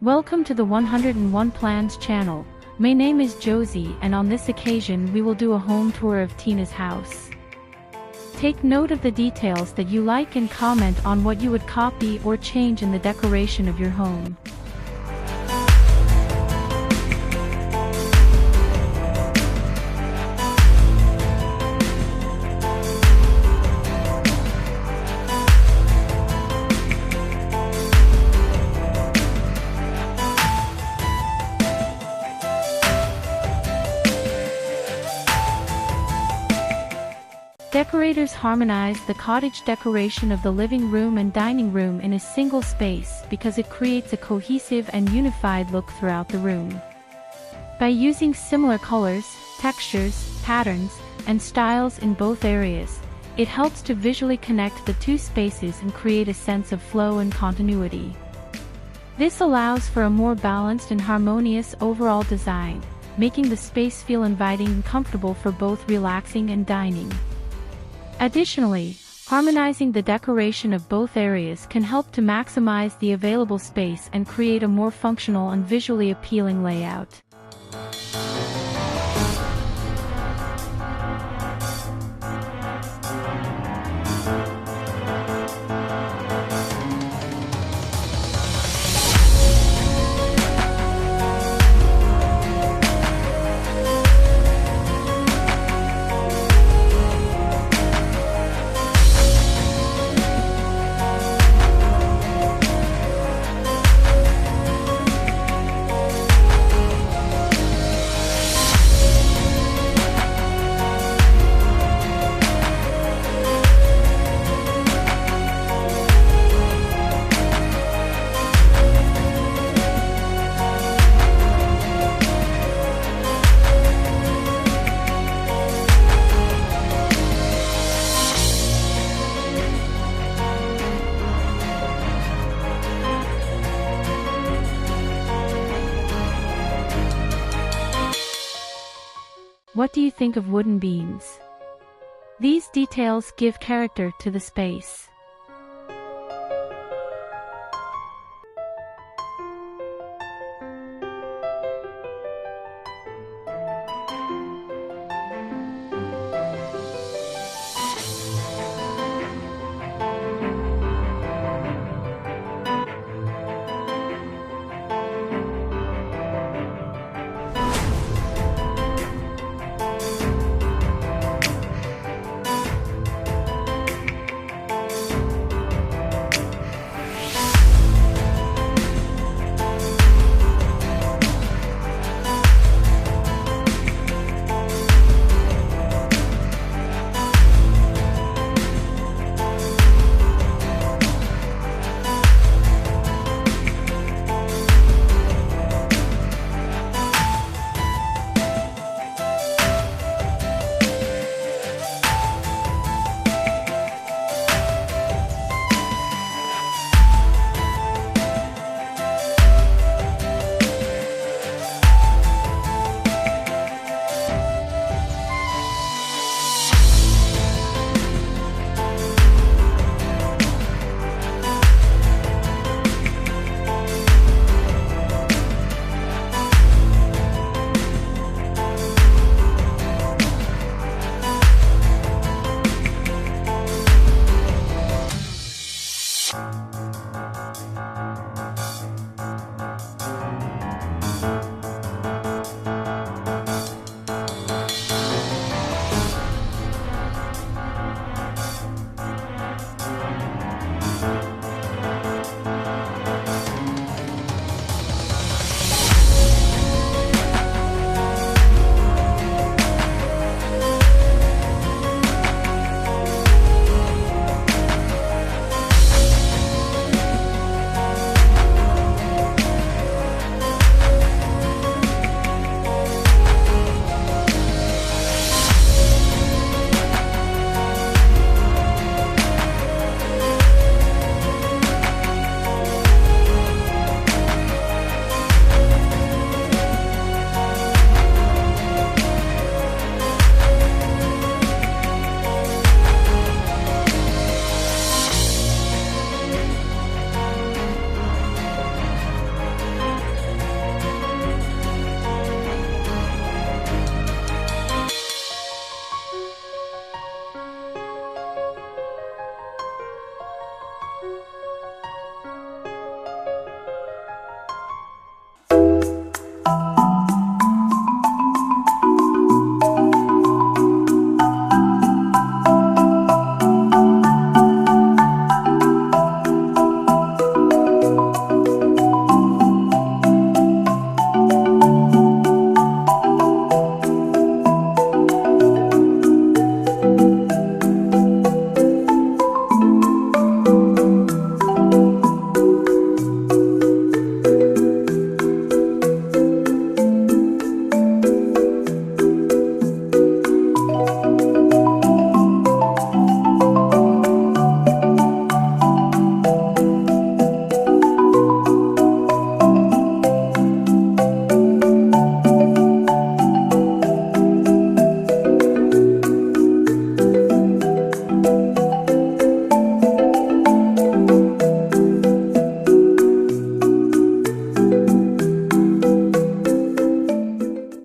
Welcome to the 101 Plans channel. My name is Josie, and on this occasion we will do a home tour of Tina's house. Take note of the details that you like and comment on what you would copy or change in the decoration of your home. Decorators harmonize the cottage decoration of the living room and dining room in a single space because it creates a cohesive and unified look throughout the room. By using similar colors, textures, patterns, and styles in both areas, it helps to visually connect the two spaces and create a sense of flow and continuity. This allows for a more balanced and harmonious overall design, making the space feel inviting and comfortable for both relaxing and dining. Additionally, harmonizing the decoration of both areas can help to maximize the available space and create a more functional and visually appealing layout. What do you think of wooden beams? These details give character to the space.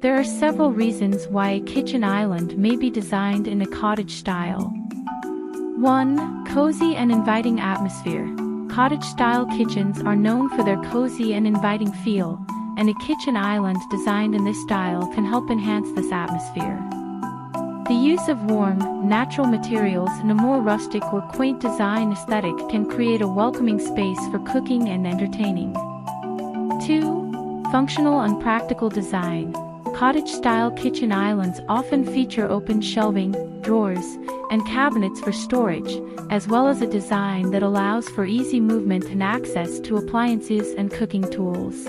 There are several reasons why a kitchen island may be designed in a cottage style. 1. Cozy and inviting atmosphere. Cottage-style kitchens are known for their cozy and inviting feel, and a kitchen island designed in this style can help enhance this atmosphere. The use of warm, natural materials and a more rustic or quaint design aesthetic can create a welcoming space for cooking and entertaining. 2. Functional and practical design. Cottage-style kitchen islands often feature open shelving, drawers, and cabinets for storage, as well as a design that allows for easy movement and access to appliances and cooking tools.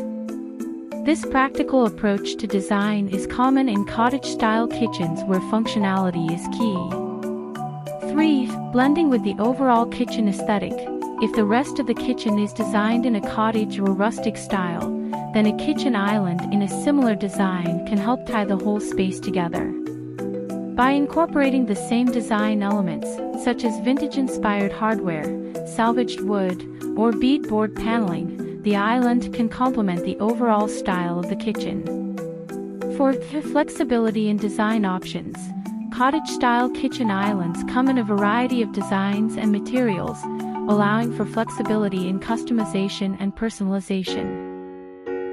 This practical approach to design is common in cottage-style kitchens where functionality is key. 3. Blending with the overall kitchen aesthetic. If the rest of the kitchen is designed in a cottage or rustic style, then a kitchen island in a similar design can help tie the whole space together. By incorporating the same design elements, such as vintage-inspired hardware, salvaged wood, or beadboard paneling, the island can complement the overall style of the kitchen. 4. Flexibility in design options. Cottage-style kitchen islands come in a variety of designs and materials, allowing for flexibility in customization and personalization.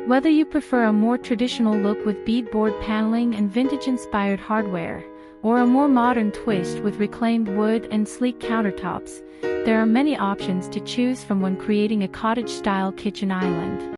Whether you prefer a more traditional look with beadboard paneling and vintage-inspired hardware, or a more modern twist with reclaimed wood and sleek countertops, there are many options to choose from when creating a cottage-style kitchen island.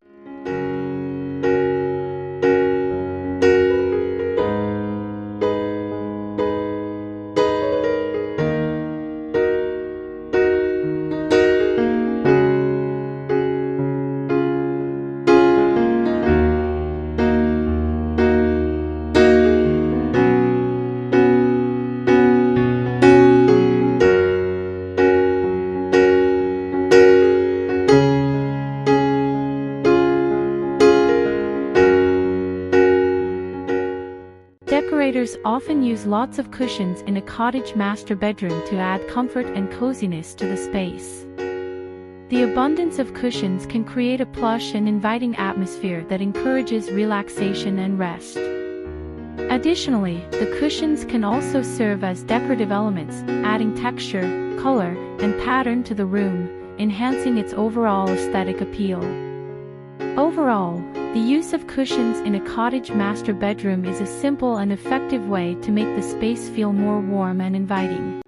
Decorators often use lots of cushions in a cottage master bedroom to add comfort and coziness to the space. The abundance of cushions can create a plush and inviting atmosphere that encourages relaxation and rest. Additionally, the cushions can also serve as decorative elements, adding texture, color, and pattern to the room, enhancing its overall aesthetic appeal. Overall, the use of cushions in a cottage master bedroom is a simple and effective way to make the space feel more warm and inviting.